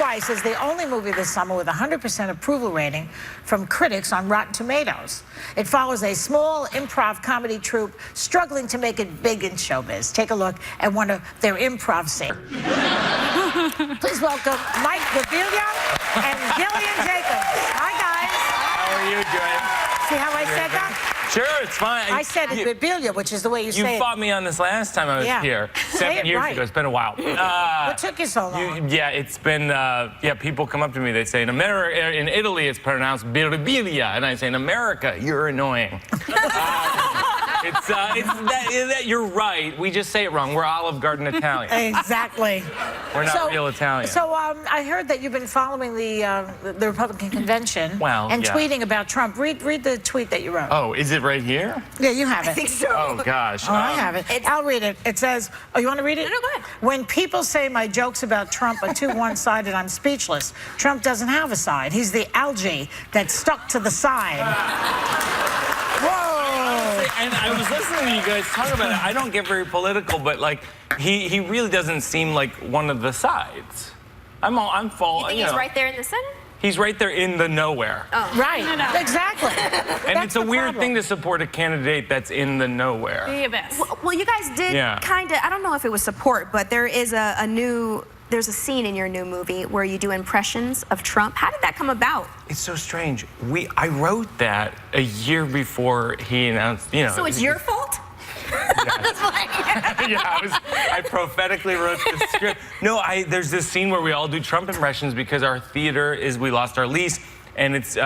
Twice is the only movie this summer with a 100% approval rating from critics on Rotten Tomatoes. It follows a small improv comedy troupe struggling to make it big in showbiz. Take a look at one of their improv scenes. Please welcome Mike Birbiglia and Gillian Jacobs. Hi, guys. How are you doing? See how I said that? Sure, it's fine. I said it Birbiglia, which is the way you say it. You fought me on this last time I was here. 7 years ago. It's been a while. What took you so long? It's been, people come up to me, they say, in Italy it's pronounced Birbiglia, and I say, in America, you're annoying. You're right. We just say it wrong. We're Olive Garden Italian. Exactly. We're not real Italian. So I heard that you've been following the Republican convention and tweeting about Trump. Read the tweet that you wrote. Oh, is it right here? Yeah, you have it. I think so. Oh, gosh. Oh, I have it. I'll read it. It says, oh, you want to read it? No, go ahead. When people say my jokes about Trump are too one-sided, I'm speechless. Trump doesn't have a side. He's the algae that's stuck to the side. Whoa. And I was listening to you guys talk about it. I don't get very political, but like he really doesn't seem like one of the sides. I'm full. You think he's right there in the center? He's right there in the nowhere. Oh. Right. No. Exactly. And it's a weird thing to support a candidate that's in the nowhere. The abyss. Well, you guys did kind of. I don't know if it was support, but there is there's a scene in your new movie where you do impressions of Trump. How did that come about? It's so strange. I wrote that a year before he announced, So it's your fault? I prophetically wrote the script. No, there's this scene where we all do Trump impressions because our theater we lost our lease, and it's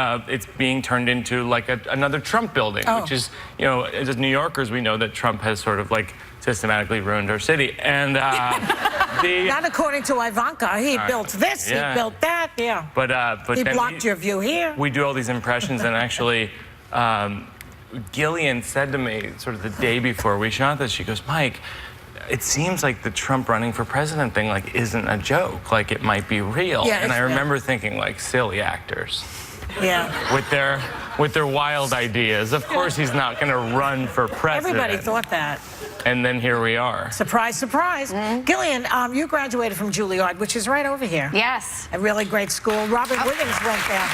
being turned into like another Trump building, which is, as New Yorkers, we know that Trump has sort of like systematically ruined our city. And not according to Ivanka. He built this, he built that, But he blocked your view here. We do all these impressions, and actually, Gillian said to me sort of the day before we shot this, she goes, Mike, it seems like the Trump running for president thing like isn't a joke, like it might be real. And I remember thinking like silly actors. Yeah. With their wild ideas. Of course he's not going to run for president. Everybody thought that. And then here we are. Surprise, surprise. Gillian, you graduated from Juilliard, which is right over here. Yes. A really great school. Robin Williams went there.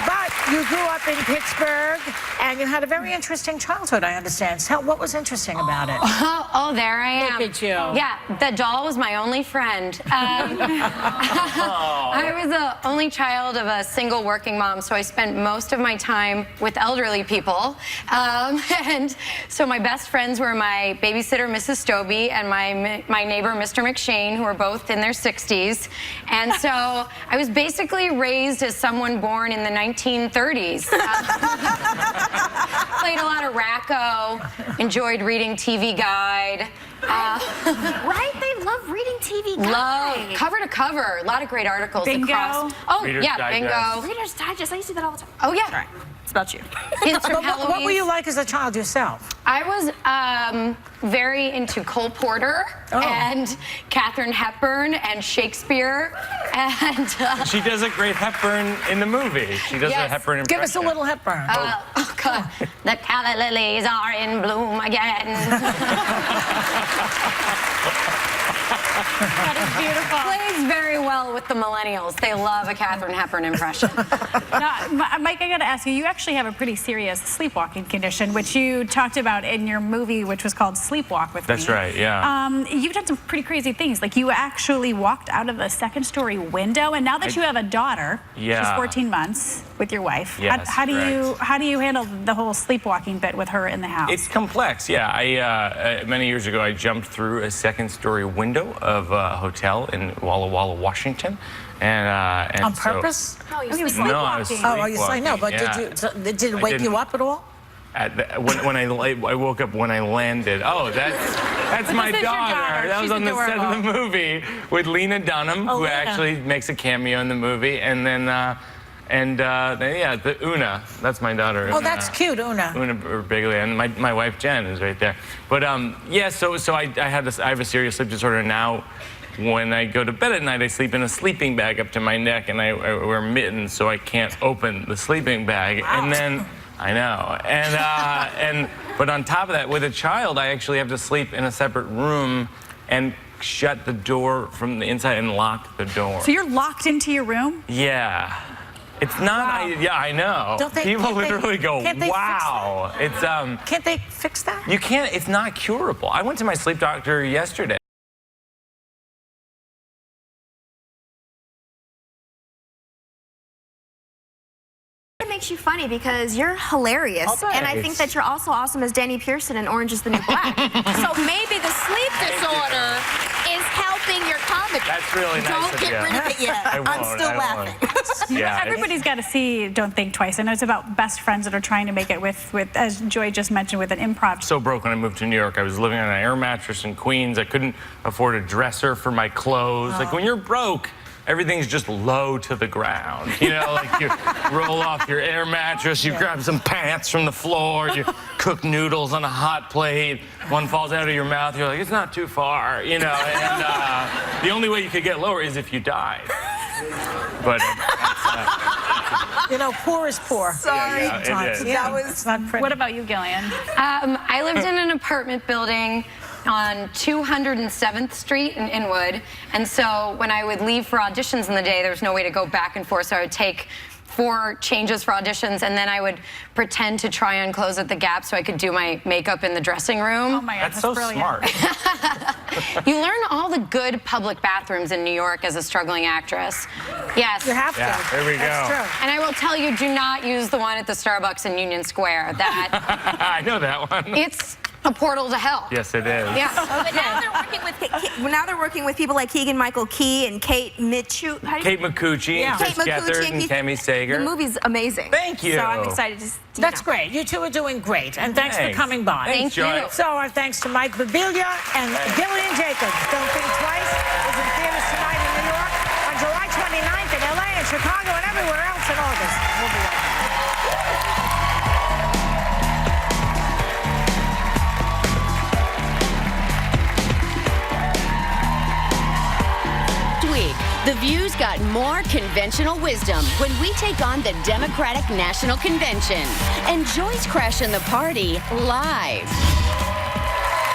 But you grew up in Pittsburgh, and you had a very interesting childhood, I understand. So what was interesting about it? Oh, there I am. Look at you. Yeah, the doll was my only friend. I was the only child of a single working mom, so I spent most of my time with elderly people. And so my best friends were my babysitter, Mrs. Stobie, and my neighbor, Mr. McShane, who were both in their 60s. And so I was basically raised as someone born in the 1930s. Played a lot of Racco, enjoyed reading TV Guide. Right? They love reading TV Guide. Love, cover to cover, a lot of great articles. Bingo. Oh, Reader's Digest. Bingo. Reader's Digest, I used to do that all the time. Oh, yeah. Right. It's about you. What were you like as a child yourself? I was very into Cole Porter and Katharine Hepburn and Shakespeare. And she does a great Hepburn in the movie. She does a Hepburn impression. Give us a little Hepburn. Oh, God. The calla lilies are in bloom again. That is beautiful. Plays very well with the millennials. They love a Katharine Hepburn impression. Now, Mike, I got to ask you, you actually have a pretty serious sleepwalking condition, which you talked about in your movie, which was called Sleepwalk with Me. That's right, yeah. You've done some pretty crazy things. Like you actually walked out of a second-story window, and now that you have a daughter, she's 14 months with your wife. Yes, how do you handle the whole sleepwalking bit with her in the house? It's complex, yeah. Many years ago, I jumped through a second-story window of a hotel in Walla Walla, Washington. And on purpose? No, he was sleepwalking. No, I was Oh, you say no, but did it wake you up at all? When I woke up when I landed. Oh, that's my daughter. That was on the set of the movie with Lena Dunham, who actually makes a cameo in the movie, and then the Una. That's my daughter. Oh, that's cute, Una. Una Birbiglia, and my wife Jen is right there. But so I have a serious sleep disorder now. When I go to bed at night, I sleep in a sleeping bag up to my neck, and I wear mittens so I can't open the sleeping bag. Wow. And then I know, but on top of that, with a child, I actually have to sleep in a separate room. And shut the door from the inside and lock the door. So you're locked into your room? Yeah. It's not, Wow. yeah, I know. Don't they- People can't they- literally go, can't they fix wow. It's, Can't they fix that? you can't, it's not curable. I went to my sleep doctor yesterday. It makes you funny because you're hilarious, and I think that you're also awesome as Danny Pearson in Orange Is the New Black. So maybe the sleep disorder is helping your comedy. That's really nice Don't of get you. rid of it yet. I won't, I'm still I laughing. won't. Yeah, Everybody's got to see Don't Think Twice. I know it's about best friends that are trying to make it with as Joy just mentioned, with an improv. So broke when I moved to New York. I was living on an air mattress in Queens. I couldn't afford a dresser for my clothes. Like when you're broke, everything's just low to the ground. You know, like you roll off your air mattress, you grab some pants from the floor, you cook noodles on a hot plate, one falls out of your mouth, you're like, it's not too far, you know, and the only way you could get lower is if you died. But You know, poor is poor. Sorry. yeah, it is. Yeah, That was it's not pretty. What about you, Gillian? I lived in an apartment building on 207th Street in Inwood, and so when I would leave for auditions in the day, there was no way to go back and forth, so I would take 4 changes for auditions, and then I would pretend to try on clothes at the Gap so I could do my makeup in the dressing room. Oh my God, that's so brilliant. smart. You learn all the good public bathrooms in New York as a struggling actress. Yes. You have to. Yeah, there we That's go. true. And I will tell you, do not use the one at the Starbucks in Union Square. That I know that one. it's a portal to hell. Yes, it is. Yeah. But now they're working with people like Keegan-Michael Key and Kate Mitchell. Kate McCucci, Yeah. and Chris Kate McCucci Gethard, and and Keith- Tammy Sager. The movie's amazing. Thank you. So I'm excited to That's great. You two are doing great. And thanks for Thanks. coming by. Thanks, Thank you. Joy. So our thanks to Mike Birbiglia and Gillian Jacobs. Don't Think Twice is in theaters tonight in New York, on July 29th in LA and Chicago and everywhere else in August. We'll be right back. Week, The View's got more conventional wisdom when we take on the Democratic National Convention. And Joy's Crash and the Party live.